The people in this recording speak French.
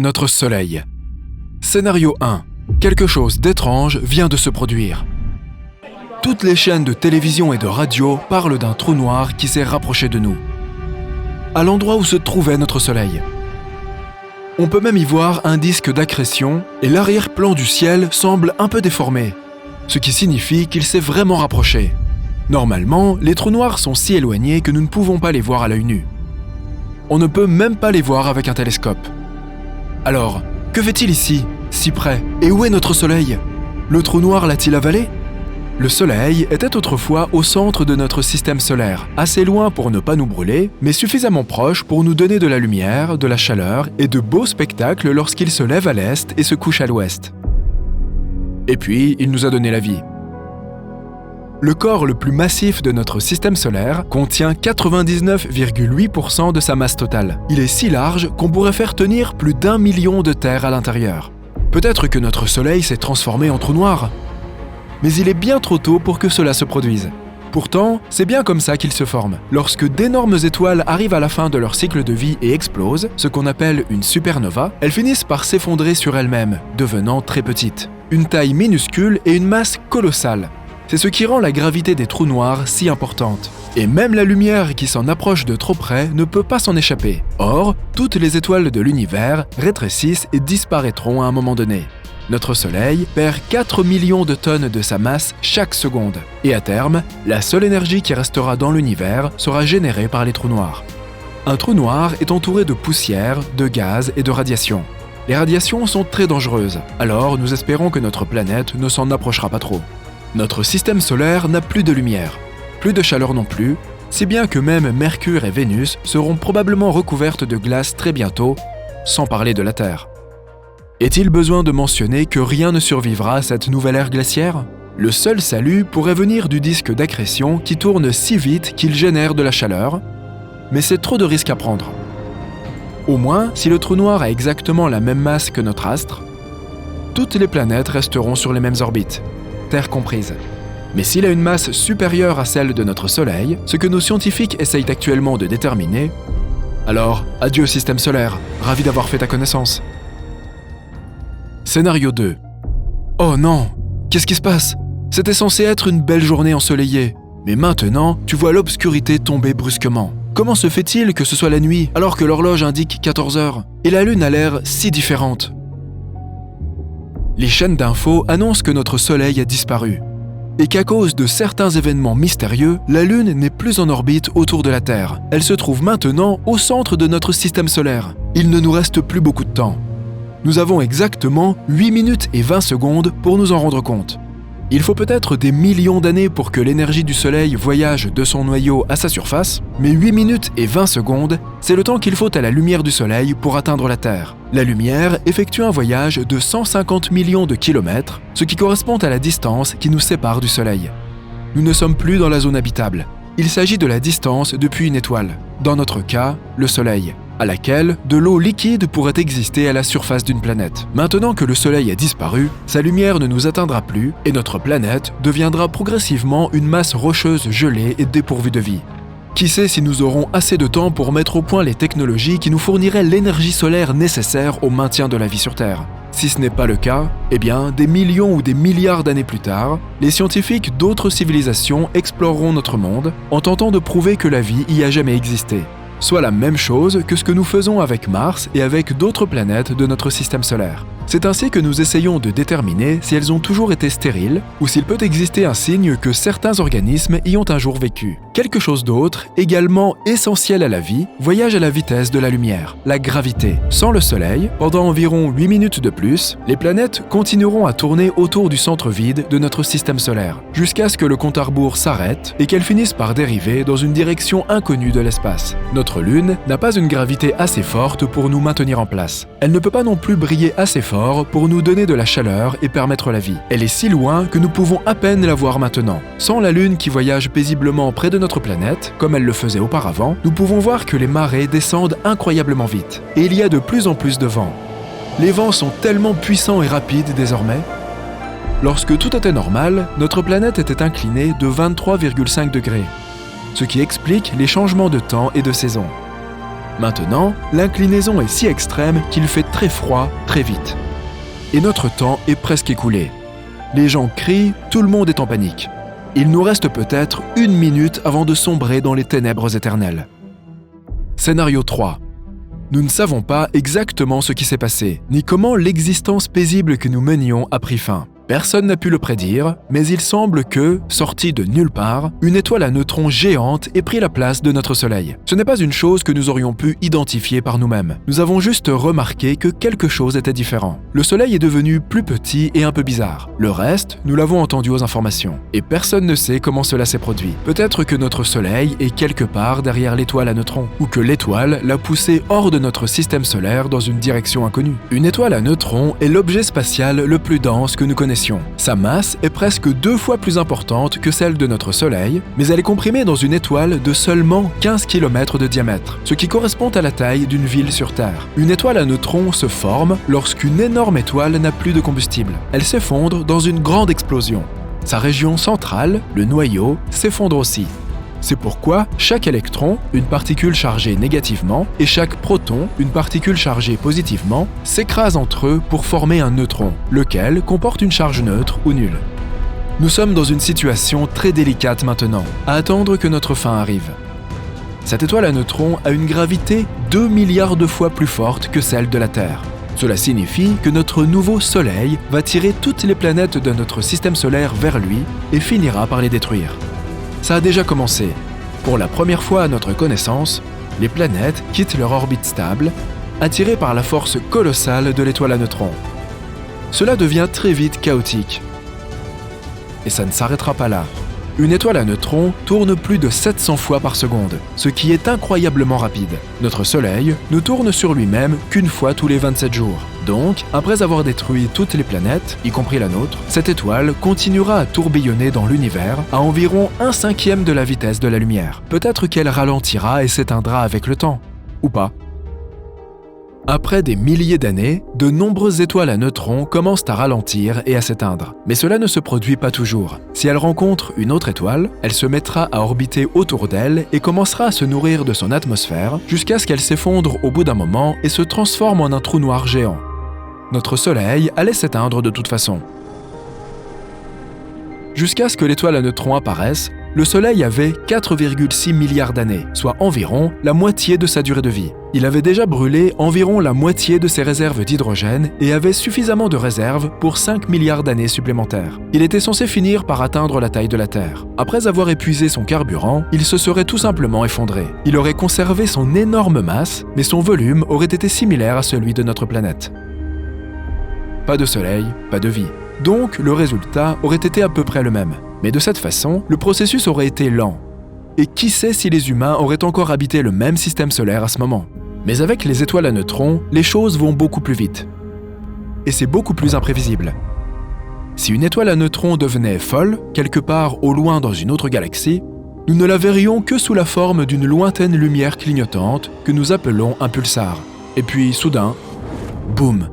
Notre Soleil. Scénario 1. Quelque chose d'étrange vient de se produire. Toutes les chaînes de télévision et de radio parlent d'un trou noir qui s'est rapproché de nous, à l'endroit où se trouvait notre Soleil. On peut même y voir un disque d'accrétion et l'arrière-plan du ciel semble un peu déformé, ce qui signifie qu'il s'est vraiment rapproché. Normalement, les trous noirs sont si éloignés que nous ne pouvons pas les voir à l'œil nu. On ne peut même pas les voir avec un télescope. Alors, que fait-il ici, si près? Et où est notre Soleil? Le trou noir l'a-t-il avalé? Le Soleil était autrefois au centre de notre système solaire, assez loin pour ne pas nous brûler, mais suffisamment proche pour nous donner de la lumière, de la chaleur et de beaux spectacles lorsqu'il se lève à l'est et se couche à l'ouest. Et puis, il nous a donné la vie. Le corps le plus massif de notre système solaire contient 99,8% de sa masse totale. Il est si large qu'on pourrait faire tenir plus d'1 million de terres à l'intérieur. Peut-être que notre Soleil s'est transformé en trou noir. Mais il est bien trop tôt pour que cela se produise. Pourtant, c'est bien comme ça qu'il se forme. Lorsque d'énormes étoiles arrivent à la fin de leur cycle de vie et explosent, ce qu'on appelle une supernova, elles finissent par s'effondrer sur elles-mêmes, devenant très petites. Une taille minuscule et une masse colossale. C'est ce qui rend la gravité des trous noirs si importante. Et même la lumière qui s'en approche de trop près ne peut pas s'en échapper. Or, toutes les étoiles de l'univers rétrécissent et disparaîtront à un moment donné. Notre Soleil perd 4 millions de tonnes de sa masse chaque seconde. Et à terme, la seule énergie qui restera dans l'univers sera générée par les trous noirs. Un trou noir est entouré de poussière, de gaz et de radiation. Les radiations sont très dangereuses, alors nous espérons que notre planète ne s'en approchera pas trop. Notre système solaire n'a plus de lumière, plus de chaleur non plus, si bien que même Mercure et Vénus seront probablement recouvertes de glace très bientôt, sans parler de la Terre. Est-il besoin de mentionner que rien ne survivra à cette nouvelle ère glaciaire? Le seul salut pourrait venir du disque d'accrétion qui tourne si vite qu'il génère de la chaleur, mais c'est trop de risques à prendre. Au moins, si le trou noir a exactement la même masse que notre astre, toutes les planètes resteront sur les mêmes orbites, Terre comprise. Mais s'il a une masse supérieure à celle de notre Soleil, ce que nos scientifiques essayent actuellement de déterminer, alors adieu système solaire, ravi d'avoir fait ta connaissance. Scénario 2. Oh non, qu'est-ce qui se passe? C'était censé être une belle journée ensoleillée, mais maintenant, tu vois l'obscurité tomber brusquement. Comment se fait-il que ce soit la nuit alors que l'horloge indique 14 heures et la Lune a l'air si différente? Les chaînes d'infos annoncent que notre Soleil a disparu et qu'à cause de certains événements mystérieux, la Lune n'est plus en orbite autour de la Terre. Elle se trouve maintenant au centre de notre système solaire. Il ne nous reste plus beaucoup de temps. Nous avons exactement 8 minutes et 20 secondes pour nous en rendre compte. Il faut peut-être des millions d'années pour que l'énergie du Soleil voyage de son noyau à sa surface, mais 8 minutes et 20 secondes, c'est le temps qu'il faut à la lumière du Soleil pour atteindre la Terre. La lumière effectue un voyage de 150 millions de kilomètres, ce qui correspond à la distance qui nous sépare du Soleil. Nous ne sommes plus dans la zone habitable. Il s'agit de la distance depuis une étoile, dans notre cas, le Soleil, à laquelle de l'eau liquide pourrait exister à la surface d'une planète. Maintenant que le Soleil a disparu, sa lumière ne nous atteindra plus et notre planète deviendra progressivement une masse rocheuse gelée et dépourvue de vie. Qui sait si nous aurons assez de temps pour mettre au point les technologies qui nous fourniraient l'énergie solaire nécessaire au maintien de la vie sur Terre? Si ce n'est pas le cas, eh bien, des millions ou des milliards d'années plus tard, les scientifiques d'autres civilisations exploreront notre monde en tentant de prouver que la vie y a jamais existé. Soit la même chose que ce que nous faisons avec Mars et avec d'autres planètes de notre système solaire. C'est ainsi que nous essayons de déterminer si elles ont toujours été stériles ou s'il peut exister un signe que certains organismes y ont un jour vécu. Quelque chose d'autre, également essentiel à la vie, voyage à la vitesse de la lumière, la gravité. Sans le Soleil, pendant environ 8 minutes de plus, les planètes continueront à tourner autour du centre vide de notre système solaire, jusqu'à ce que le compte à rebours s'arrête et qu'elles finissent par dériver dans une direction inconnue de l'espace. Notre Lune n'a pas une gravité assez forte pour nous maintenir en place. Elle ne peut pas non plus briller assez fort pour nous donner de la chaleur et permettre la vie. Elle est si loin que nous pouvons à peine la voir maintenant. Sans la Lune qui voyage paisiblement près de notre planète, comme elle le faisait auparavant, nous pouvons voir que les marées descendent incroyablement vite. Et il y a de plus en plus de vent. Les vents sont tellement puissants et rapides désormais. Lorsque tout était normal, notre planète était inclinée de 23,5 degrés, ce qui explique les changements de temps et de saison. Maintenant, l'inclinaison est si extrême qu'il fait très froid très vite. Et notre temps est presque écoulé. Les gens crient, tout le monde est en panique. Il nous reste peut-être 1 minute avant de sombrer dans les ténèbres éternelles. Scénario 3. Nous ne savons pas exactement ce qui s'est passé, ni comment l'existence paisible que nous menions a pris fin. Personne n'a pu le prédire, mais il semble que, sortie de nulle part, une étoile à neutrons géante ait pris la place de notre Soleil. Ce n'est pas une chose que nous aurions pu identifier par nous-mêmes. Nous avons juste remarqué que quelque chose était différent. Le Soleil est devenu plus petit et un peu bizarre. Le reste, nous l'avons entendu aux informations. Et personne ne sait comment cela s'est produit. Peut-être que notre Soleil est quelque part derrière l'étoile à neutrons, ou que l'étoile l'a poussé hors de notre système solaire dans une direction inconnue. Une étoile à neutrons est l'objet spatial le plus dense que nous connaissions. Sa masse est presque 2 fois plus importante que celle de notre Soleil, mais elle est comprimée dans une étoile de seulement 15 km de diamètre, ce qui correspond à la taille d'une ville sur Terre. Une étoile à neutrons se forme lorsqu'une énorme étoile n'a plus de combustible. Elle s'effondre dans une grande explosion. Sa région centrale, le noyau, s'effondre aussi. C'est pourquoi chaque électron, une particule chargée négativement, et chaque proton, une particule chargée positivement, s'écrasent entre eux pour former un neutron, lequel comporte une charge neutre ou nulle. Nous sommes dans une situation très délicate maintenant, à attendre que notre fin arrive. Cette étoile à neutrons a une gravité 2 milliards de fois plus forte que celle de la Terre. Cela signifie que notre nouveau Soleil va tirer toutes les planètes de notre système solaire vers lui et finira par les détruire. Ça a déjà commencé. Pour la première fois à notre connaissance, les planètes quittent leur orbite stable, attirées par la force colossale de l'étoile à neutrons. Cela devient très vite chaotique. Et ça ne s'arrêtera pas là. Une étoile à neutrons tourne plus de 700 fois par seconde, ce qui est incroyablement rapide. Notre Soleil ne tourne sur lui-même qu'une fois tous les 27 jours. Donc, après avoir détruit toutes les planètes, y compris la nôtre, cette étoile continuera à tourbillonner dans l'univers à environ 1/5 de la vitesse de la lumière. Peut-être qu'elle ralentira et s'éteindra avec le temps, ou pas. Après des milliers d'années, de nombreuses étoiles à neutrons commencent à ralentir et à s'éteindre. Mais cela ne se produit pas toujours. Si elle rencontre une autre étoile, elle se mettra à orbiter autour d'elle et commencera à se nourrir de son atmosphère jusqu'à ce qu'elle s'effondre au bout d'un moment et se transforme en un trou noir géant. Notre Soleil allait s'éteindre de toute façon. Jusqu'à ce que l'étoile à neutrons apparaisse, le Soleil avait 4,6 milliards d'années, soit environ la moitié de sa durée de vie. Il avait déjà brûlé environ la moitié de ses réserves d'hydrogène et avait suffisamment de réserves pour 5 milliards d'années supplémentaires. Il était censé finir par atteindre la taille de la Terre. Après avoir épuisé son carburant, il se serait tout simplement effondré. Il aurait conservé son énorme masse, mais son volume aurait été similaire à celui de notre planète. Pas de Soleil, pas de vie. Donc, le résultat aurait été à peu près le même. Mais de cette façon, le processus aurait été lent. Et qui sait si les humains auraient encore habité le même système solaire à ce moment. Mais avec les étoiles à neutrons, les choses vont beaucoup plus vite. Et c'est beaucoup plus imprévisible. Si une étoile à neutrons devenait folle, quelque part au loin dans une autre galaxie, nous ne la verrions que sous la forme d'une lointaine lumière clignotante que nous appelons un pulsar. Et puis, soudain, boum!